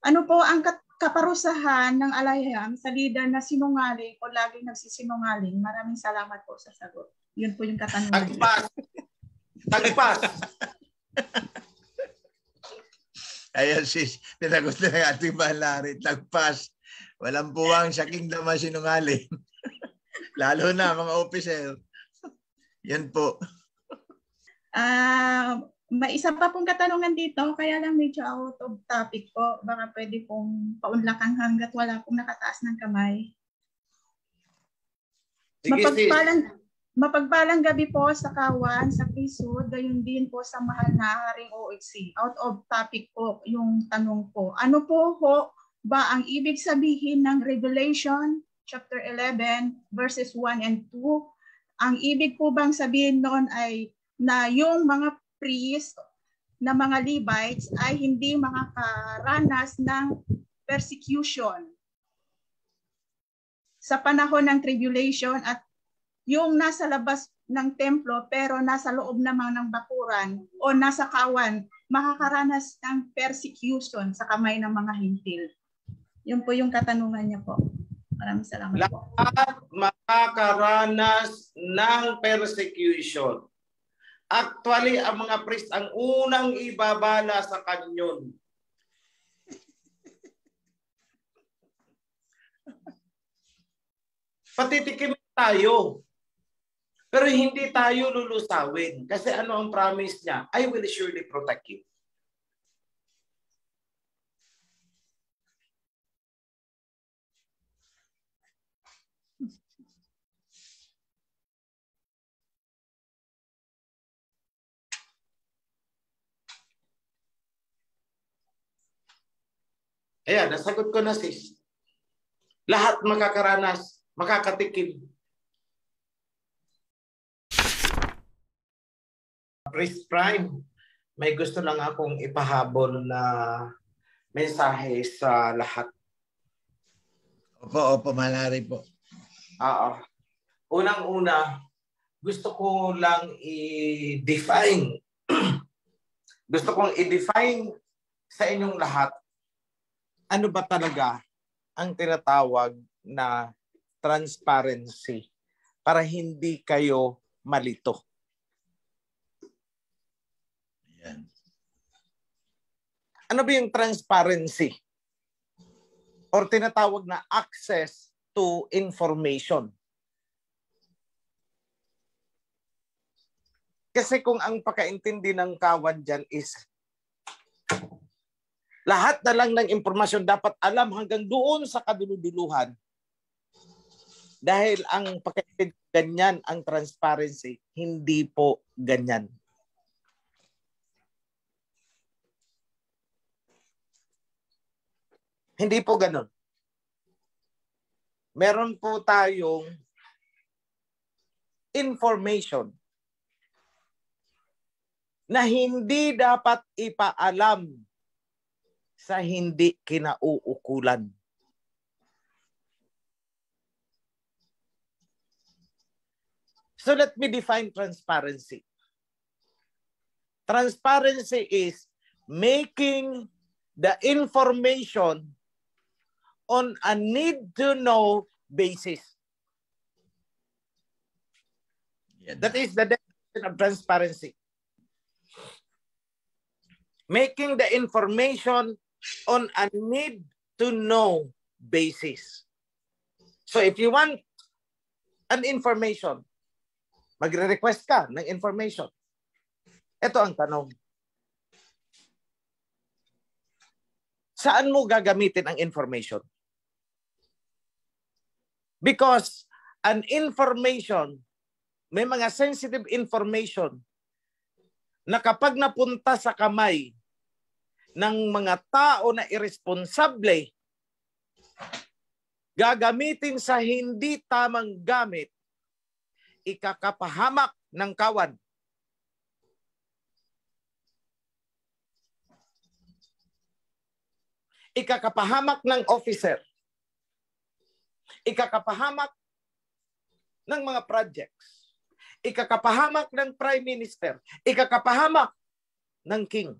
Ano po ang kaparusahan ng alayham sa leader na sinungaling o laging nagsisinungaling? Maraming salamat po sa sagot. Yun po yung katanungan. Tagpas. Tagpas. Ayan sis, tinagot na ng ating Malari. Tagpas. Walang puwang sa kingdom ang sinungaling. Lalo na mga officer. Yan po. May isa pa pong katanungan dito, kaya lang medyo out of topic po. Baka pwede pong paunlakan hanggat wala pong nakataas ng kamay. Mapagpalang gabi po sa kawan, sa Quezon, gayon din po sa mahal na Haring OHC. Out of topic po yung tanong po. Ano po ba ang ibig sabihin ng Revelation chapter 11 verses 1 and 2? Ang ibig po bang sabihin noon ay na yung mga priest na mga Levites ay hindi makakaranas ng persecution sa panahon ng tribulation, at yung nasa labas ng templo pero nasa loob naman ng bakuran o nasa kawan makakaranas ng persecution sa kamay ng mga hintil? Yun po yung katanungan niya po. Maraming salamat po. Lahat makakaranas ng persecution. Actually, ang mga priest ang unang ibabala sa kanyon. Patitikim tayo. Pero hindi tayo lulusawin. Kasi ano ang promise niya? I will surely protect you. Ayan, nasagot ko na sis. Lahat makakaranas, makakatikim. Priest Prime, may gusto lang akong ipahabol na mensahe sa lahat. Opo, Malari po. Unang-una, gusto ko lang i-define. Gusto kong i-define sa inyong lahat ano ba talaga ang tinatawag na transparency para hindi kayo malito. Yan. Ano ba yung transparency? Or tinatawag na access to information. Kasi kung ang pagkaintindi ng kawan dyan is lahat na lang ng impormasyon dapat alam hanggang doon sa kaduluduluhan. Dahil ang pagkaintindi ganyan ang transparency, hindi po ganyan. Hindi po ganun. Meron po tayong information na hindi dapat ipaalam sa hindi kinauukulan. So let me define transparency. Transparency is making the information on a need-to-know basis. That is the definition of transparency. Making the information on a need-to-know basis. So if you want an information, magre-request ka ng information. Ito ang tanong. Saan mo gagamitin ang information? Because an information, may mga sensitive information na kapag napunta sa kamay ng mga tao na irresponsable, gagamitin sa hindi tamang gamit, ikakapahamak ng kawan. Ikakapahamak ng officer. Ikakapahamak ng mga projects. Ikakapahamak ng Prime Minister. Ikakapahamak ng King.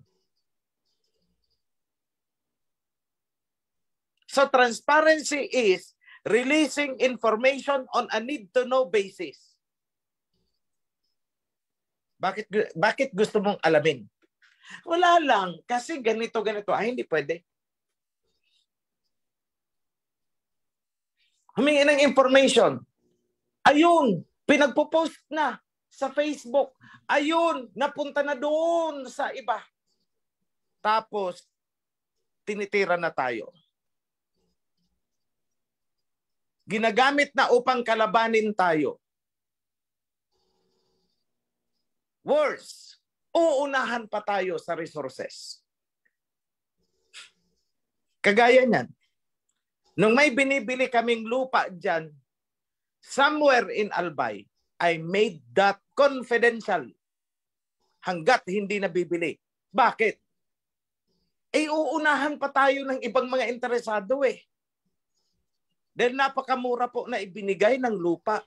So transparency is releasing information on a need-to-know basis. Bakit gusto mong alamin? Wala lang. Kasi ganito. Hindi pwede. Humingi ng information. Ayun, pinagpo-post na sa Facebook. Ayun, napunta na doon sa iba. Tapos, tinitira na tayo. Ginagamit na upang kalabanin tayo. Worse, uunahan pa tayo sa resources. Kagaya niyan. Nung may binibili kaming lupa dyan, somewhere in Albay, I made that confidential hanggat hindi nabibili. Bakit? Uunahan pa tayo ng ibang mga interesado eh. Dahil napakamura po na ibinigay ng lupa.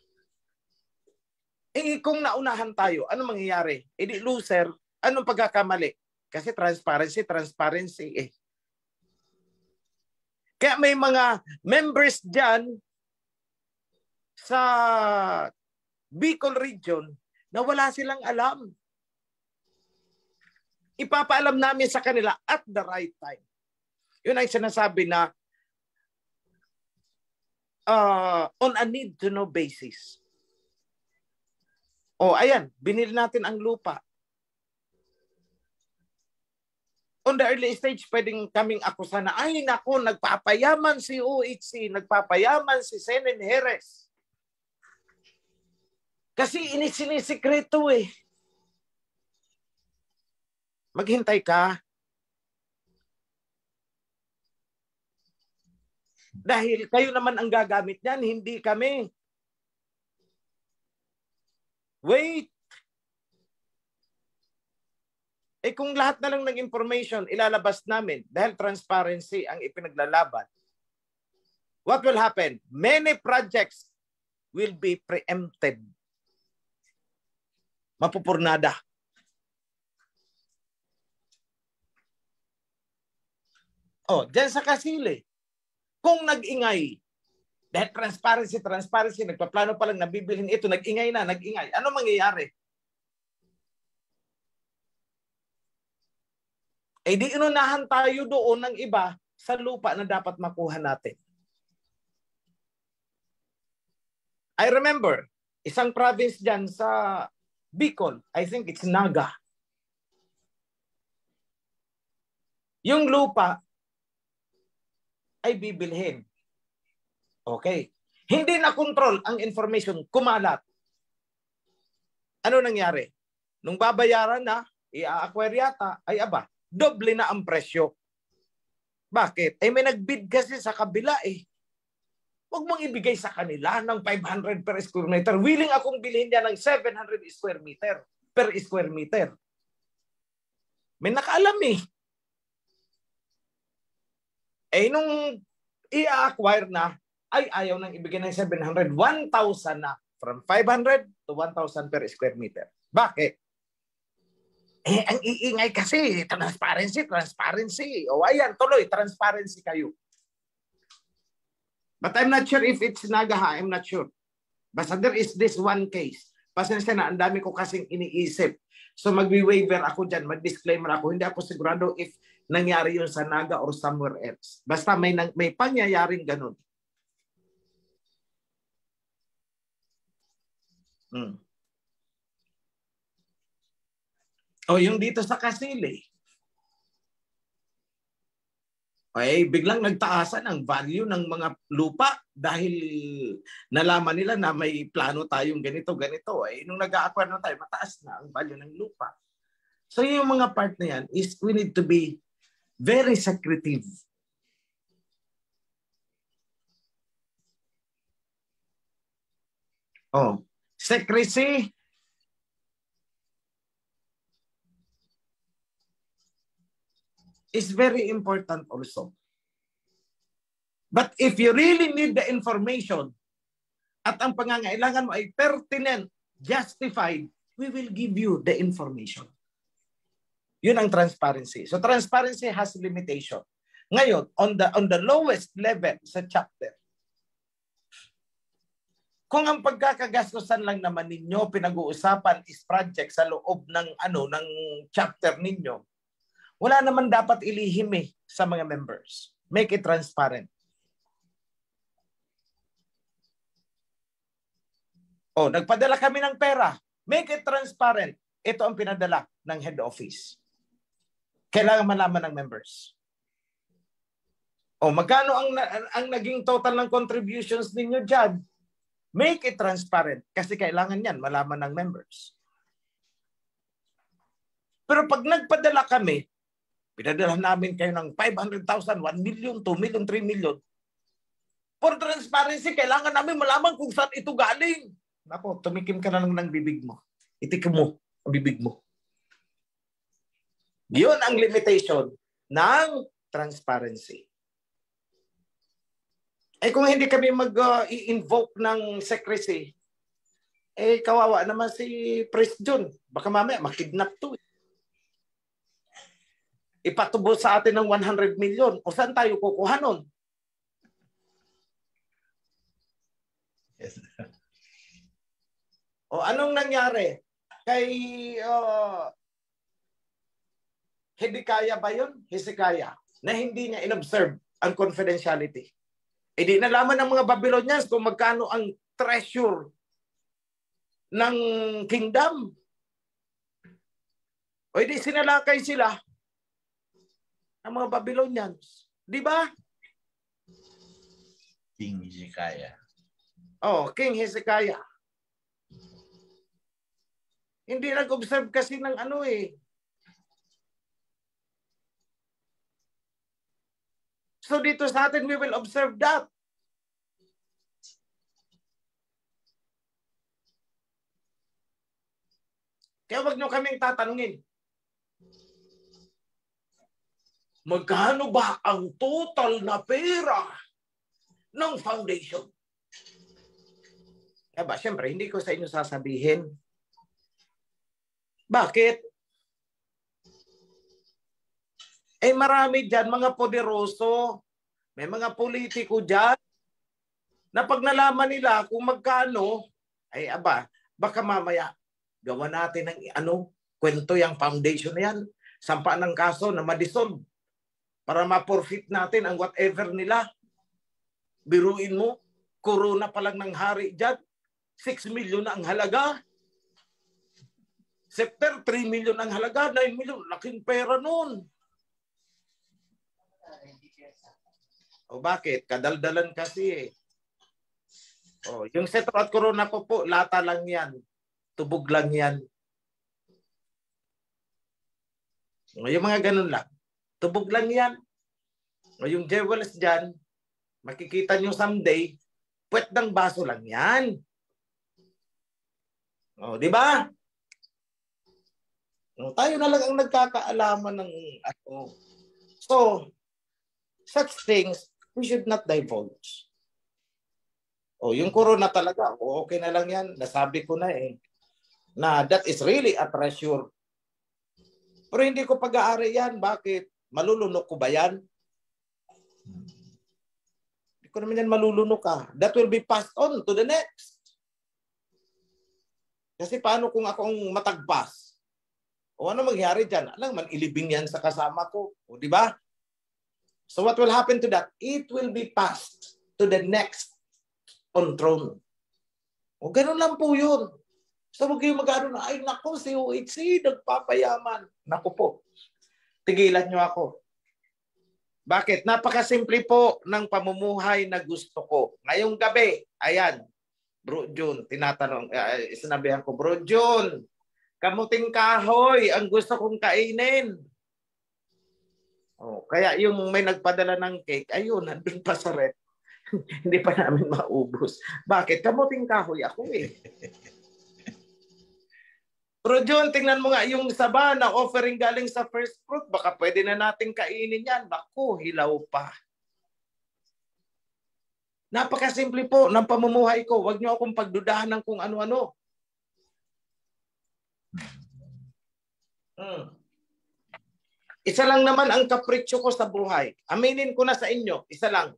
Kung naunahan tayo, ano mangyayari? Di loser, anong pagkakamali? Kasi transparency eh. Kaya may mga members dyan sa Bicol region na wala silang alam. Ipapaalam namin sa kanila at the right time. Yun ang sinasabi na on a need-to-know basis. Ayan, binili natin ang lupa. On the early stage, pwedeng kaming akusa na, ay nako, nagpapayaman si UHC, nagpapayaman si Senen Jerez. Kasi sinisikreto eh. Maghintay ka. Dahil kayo naman ang gagamit niyan, hindi kami. Wait. Kung lahat na lang ng information ilalabas namin dahil transparency ang ipinaglalaban, what will happen? Many projects will be preempted. Mapupurnada. Diyan sa Kasili, kung nag-ingay, dahil transparency, nagpaplano pa lang, nabibilhin ito, nag-ingay. Ano mangyayari? Di inunahan tayo doon ng iba sa lupa na dapat makuha natin. I remember, isang province dyan sa Bicol, I think it's Naga. Yung lupa ay bibilhin. Okay. Hindi na control ang information, kumalat. Ano nangyari? Nung babayaran na, i-acquire yata, ay aba, doble na ang presyo. Bakit? May nagbid kasi sa kabila eh. Huwag mong ibigay sa kanila ng 500 per square meter. Willing akong bilhin niya ng 700 square meter per square meter. May nakaalam eh. Nung i-acquire na, ay ayaw nang ibigay ng 700, 1,000 na. From 500 to 1,000 per square meter. Bakit? Ang iingay kasi, transparency. Ayan, tuloy, transparency kayo. But I'm not sure if it's Nagaha, I'm not sure. Basta there is this one case. Pasensya na, ang dami ko kasing iniisip. So mag-waiver ako dyan, mag-disclaimer ako. Hindi ako sigurado if nangyari yun sa Naga or somewhere else. Basta may pangyayaring ganun. Yung dito sa Kasili. Biglang nagtaasan ang value ng mga lupa dahil nalaman nila na may plano tayong ganito. Nung nag-a-acquire na tayo, mataas na ang value ng lupa. So yung mga part na yan is we need to be very secretive. Secrecy is very important also. But if you really need the information at ang pangangailangan mo ay pertinent, justified, we will give you the information. Yun ang transparency. So transparency has limitation. Ngayon, on the lowest level sa chapter, kung ang pagkakagastusan lang naman ninyo pinag-uusapan is project sa loob ng ng chapter ninyo, wala naman dapat ilihim sa mga members. Make it transparent. Nagpadala kami ng pera. Make it transparent. Ito ang pinadala ng head office. Kailangan malaman ng members. Magkano ang naging total ng contributions ninyo dyan? Make it transparent. Kasi kailangan yan malaman ng members. Pero pag nagpadala kami, pinadala namin kayo ng 500,000, 1 million, 2 million, 3 million. For transparency, kailangan namin malaman kung saan ito galing. Nako, tumikim ka na lang ng bibig mo. Itikim mo ang bibig mo. Yun ang limitation ng transparency. Kung hindi kami mag-invoke ng secrecy, kawawa naman si Priest John. Baka mamaya makidnap to. Ipatubo sa atin ng 100 million. O saan tayo kukuha nun? Yes. Anong nangyari? Kay Hezekiah ba yun? Hezekiah. Na hindi niya inobserve ang confidentiality. Di nalaman ng mga Babylonians kung magkano ang treasure ng kingdom. Di sinalakay sila ang mga Babylonians. Di ba? King Hezekiah. King Hezekiah. Hindi nag-observe kasi ng So dito sa atin, we will observe that. Kaya wag nyo kaming tatanungin. Magkano ba ang total na pera ng foundation? Kaya ba, syempre, hindi ko sa inyo sasabihin. Bakit? Marami dyan, mga poderoso, may mga politiko dyan, na pag nalaman nila kung magkano, baka mamaya, gawa natin ng kwento yung foundation na yan, sampaan ng kaso na madissolve, para ma-forfeit natin ang whatever nila. Biruin mo, corona pa lang ng hari dyan, 6 million na ang halaga. Scepter, 3 million ang halaga, 9 million, laking pera nun. Bakit? Kadaldalan kasi yung scepter at corona po, lata lang yan. Tubog lang yan. Yung mga ganun lang. Tubog lang yan. Yung jewels dyan, makikita nyo someday, puwet ng baso lang yan. Di ba? Tayo na lang ang nagkakaalaman ng So, such things, we should not divulge. Yung corona talaga, okay na lang yan. Nasabi ko na na that is really a treasure. Pero hindi ko pag-aari yan. Bakit? Malulunok ko ba yan? Hindi ko naman yan malulunok That will be passed on to the next. Kasi paano kung ako ang matagpas? Ano mangyari dyan? Alam man, ilibing yan sa kasama ko. Di ba? So what will happen to that? It will be passed to the next on throne. Ganun lang po yun. So huwag kayong mag-ano na, ay naku, si OHC, nagpapayaman. Naku po, tigilan nyo ako. Bakit? Napakasimple po ng pamumuhay na gusto ko. Ngayong gabi, ayan, Bro Jun, tinatanong, sinabihan ko, Bro Jun, kamuting kahoy ang gusto kong kainin. Kaya yung may nagpadala ng cake, ayun, nandun pa sa rep. Hindi pa namin maubos. Bakit? Kamuting kahoy ako Bro John, tingnan mo nga yung saba na offering galing sa first fruit. Baka pwede na natin kainin yan. Naku, hilaw pa. Napakasimple po ng pamumuhay ko. Huwag niyo akong pagdudahan ng kung ano-ano. Isa lang naman ang kapritsyo ko sa buhay. Aminin ko na sa inyo, isa lang.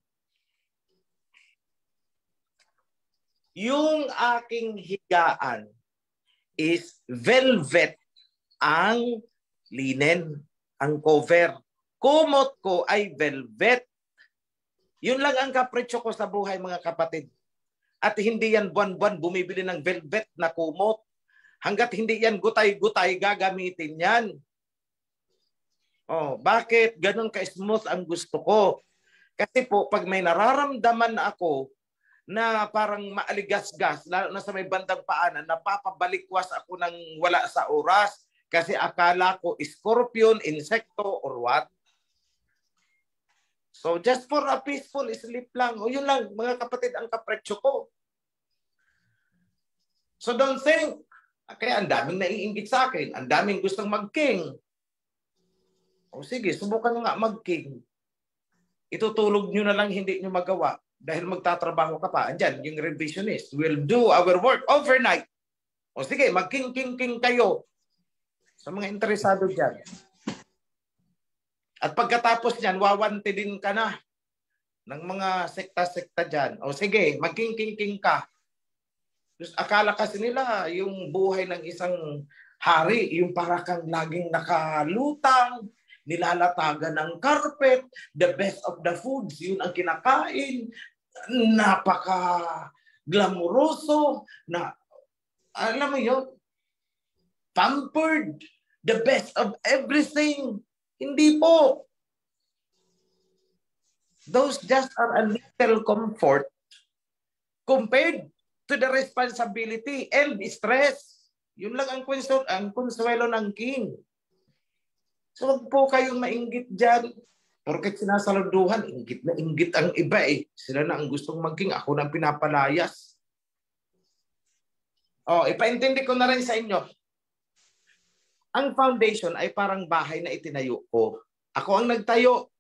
Yung aking higaan is velvet ang linen, ang cover. Kumot ko ay velvet. Yun lang ang kapritsyo ko sa buhay, mga kapatid. At hindi yan buwan-buwan bumibili ng velvet na kumot. Hanggat hindi yan gutay-gutay, gagamitin yan. Oh, bakit? Ganun ka-smooth ang gusto ko. Kasi po, pag may nararamdaman na ako na parang maaligas-gas, lalo na sa may bandang paanan, napapabalikwas ako ng wala sa oras kasi akala ko scorpion, insekto, or what. So just for a peaceful sleep lang. O yun lang, mga kapatid, ang kapretsyo ko. So don't think, kaya ang daming naiinggit sa akin, ang daming gustong mag-king. O sige, subukan nyo nga mag-king. Itutulog nyo na lang, hindi nyo magawa. Dahil magtatrabaho ka pa. Andyan, yung revisionist. We'll do our work overnight. O sige, mag-king-king-king kayo. Sa mga interesado dyan. At pagkatapos niyan, wawanti din ka na ng mga sekta-sekta dyan. O sige, mag-king-king-king ka. Akala kasi nila, yung buhay ng isang hari, yung para kang laging nakalutang, nilalatagan ng carpet, the best of the foods, yun ang kinakain, napaka-glamuroso, na, alam mo yun, pampered, the best of everything. Hindi po. Those just are a little comfort compared to the responsibility and stress. Yun lang ang konsuelo ng king. So wag po kayong mainggit dyan. Porket sinasaluduhan, inggit na inggit ang iba eh. Sila na ang gustong mag-king, ako na pinapalayas. Oh, ipaintindi ko na rin sa inyo. Ang foundation ay parang bahay na itinayo ko. Ako ang nagtayo.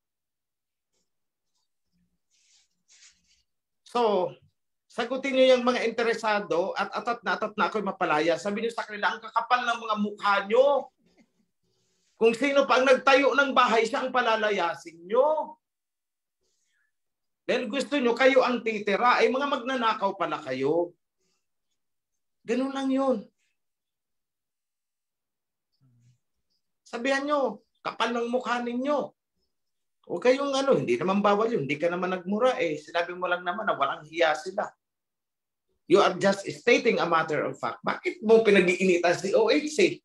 So, sagutin niyo yung mga interesado at atat na ako'y mapalaya. Sabi niyo sa kanila, ang kakapal ng mga mukha niyo. Kung sino pa ang nagtayo ng bahay, siya ang palalayasin nyo. Dahil gusto nyo, kayo ang titira. Ay mga magnanakaw pala kayo. Ganun lang yun. Sabihan nyo, kapal ng mukha ninyo. O kayong hindi naman bawal yun. Hindi ka naman nagmura eh. Sinabi mo lang naman na walang hiya sila. You are just stating a matter of fact. Bakit mo pinag-iinitan si OHC?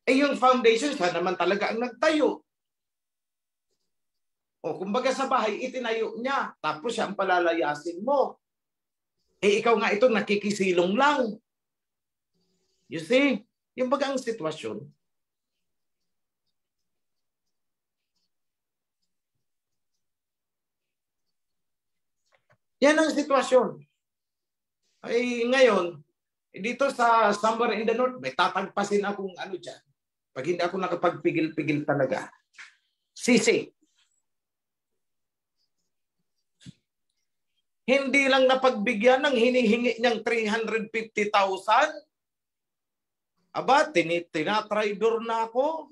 Eh yung foundation, siya naman talaga ang nagtayo. O kumbaga sa bahay, itinayo niya. Tapos siya ang palalayasin mo. Eh ikaw nga ito, nakikisilong lang. You see? Yung baga ang sitwasyon. Yan ang sitwasyon. Ay ngayon, dito sa somewhere in the north, may tatagpasin akong dyan. Pag hindi ako nakapagpigil-pigil talaga. Sisi. Hindi lang napagbigyan ng hinihingi niyang 350,000. Aba, tinatraidor na ako.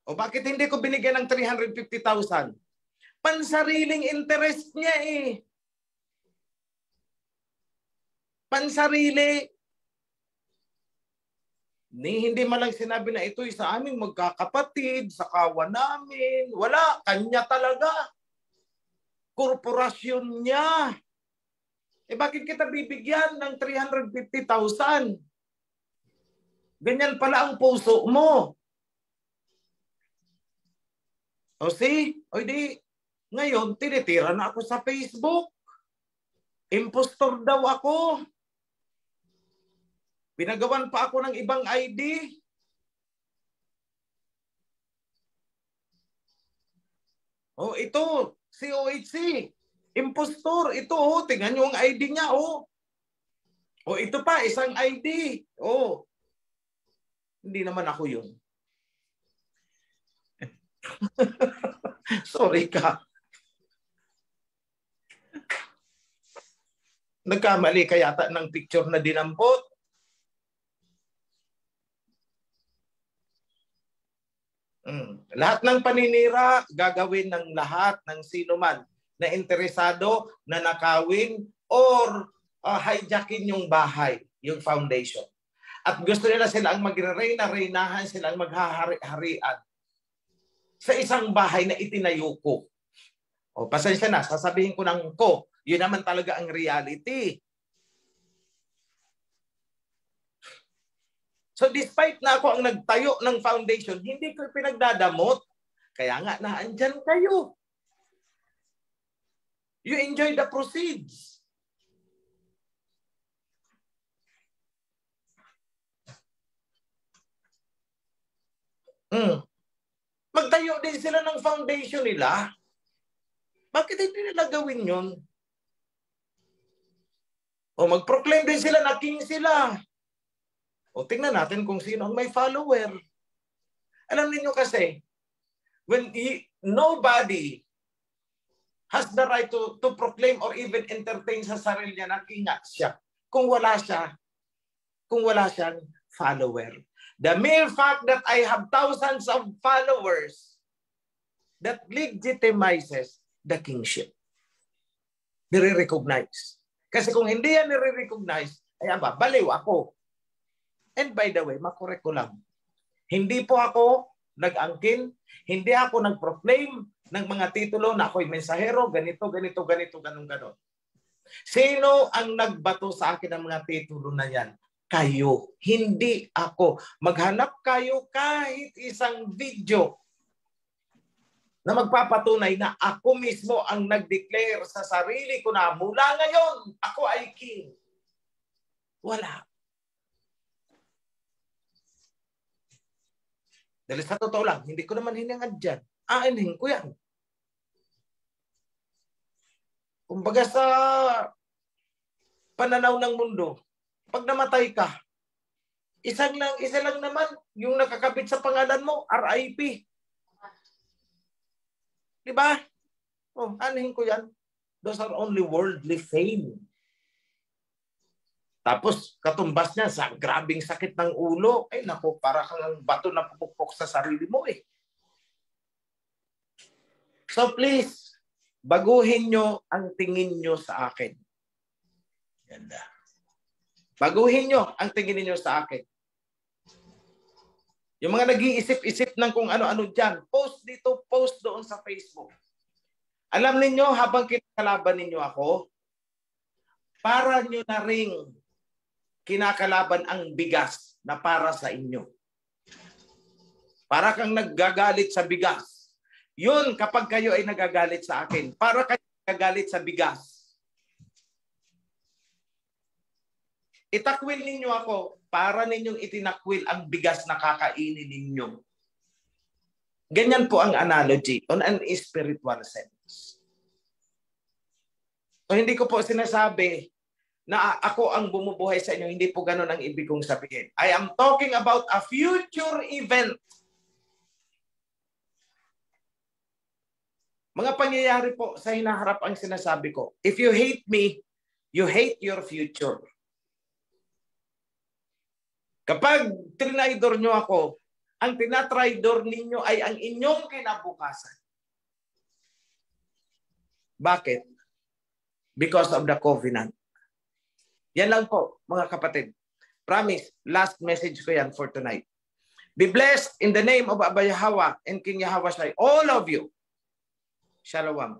O bakit hindi ko binigyan ng 350,000? Pansariling interest niya eh. Pansarili. Hindi man lang sinabi na ito'y sa aming magkakapatid, sa kawan namin. Wala, kanya talaga. Korporasyon niya. Eh bakit kita bibigyan ng 350,000? Ganyan pala ang puso mo. O see? O di, ngayon tinitira na ako sa Facebook. Impostor daw ako. Pinagawan pa ako ng ibang ID. Oh, ito, si OHC. Impostor. Ito, tingnan nyo ang ID niya, oh. Oh, ito pa, isang ID. Oh. Hindi naman ako yun. Sorry ka. Nagkamali ka yata ng picture na dinampot. Lahat ng paninira, gagawin ng lahat ng sino man na interesado na nakawin or hijackin yung bahay, yung foundation. At gusto nila sila ang magre-reyna-reynahan, sila ang maghahari-harian sa isang bahay na itinayo ko. O, pasensya na, sasabihin ko ng ko. Yun naman talaga ang reality. So despite na ako ang nagtayo ng foundation, hindi ko pinagdadamot. Kaya nga, naandyan kayo. You enjoy the proceeds. Magtayo din sila ng foundation nila. Bakit hindi nila gawin yun? O mag-proclaim din sila na king sila. O tingnan natin kung sino ang may follower. Alam niyo kasi, when nobody has the right to proclaim or even entertain sa sarili niya na king siya kung wala siyang follower. The mere fact that I have thousands of followers, that legitimizes the kingship. Nire-recognize. Kasi kung hindi yan nire-recognize, ay baliw ako. And by the way, makorek ko lang. Hindi po ako nag-angkin, hindi ako nag-proclaim ng mga titulo na ako'y mensahero, ganito, ganon. Sino ang nagbato sa akin ng mga titulo na yan? Kayo. Hindi ako. Maghanap kayo kahit isang video na magpapatunay na ako mismo ang nag-declare sa sarili ko na mula ngayon, ako ay king. Wala. Dahil sa totoo lang, hindi ko naman hinangad dyan. Aanhin ko yan. Kumbaga sa pananaw ng mundo, pag namatay ka, isa lang naman yung nakakabit sa pangalan mo, RIP. Diba? Aanhin ko yan. Those are only worldly fame. Tapos, katumbas niya sa grabing sakit ng ulo, ay naku, para kang bato na pupukpok sa sarili mo eh. So please, baguhin nyo ang tingin nyo sa akin. Ganda. Baguhin nyo ang tingin niyo sa akin. Yung mga nag-iisip-isip ng kung ano-ano dyan, post dito, post doon sa Facebook. Alam ninyo, habang kinakalaban ninyo ako, para nyo na ring kinakalaban ang bigas na para sa inyo. Para kang naggagalit sa bigas. Yun, kapag kayo ay nagagalit sa akin, para kayo nagagalit sa bigas. Itakwil ninyo ako para ninyong itinakwil ang bigas na kakainin ninyo. Ganyan po ang analogy on an spiritual sense. So hindi ko po sinasabi na ako ang bumubuhay sa inyo. Hindi po ganun ang ibig kong sabihin. I am talking about a future event. Mga pangyayari po sa hinaharap ang sinasabi ko. If you hate me, you hate your future. Kapag trinaydor nyo ako, ang tinatraydor ninyo ay ang inyong kinabukasan. Bakit? Because of the covenant. Yan lang po, mga kapatid. Promise, last message ko yan for tonight. Be blessed in the name of Abba Yahweh and King Yahweh Shai. All of you. Shalom.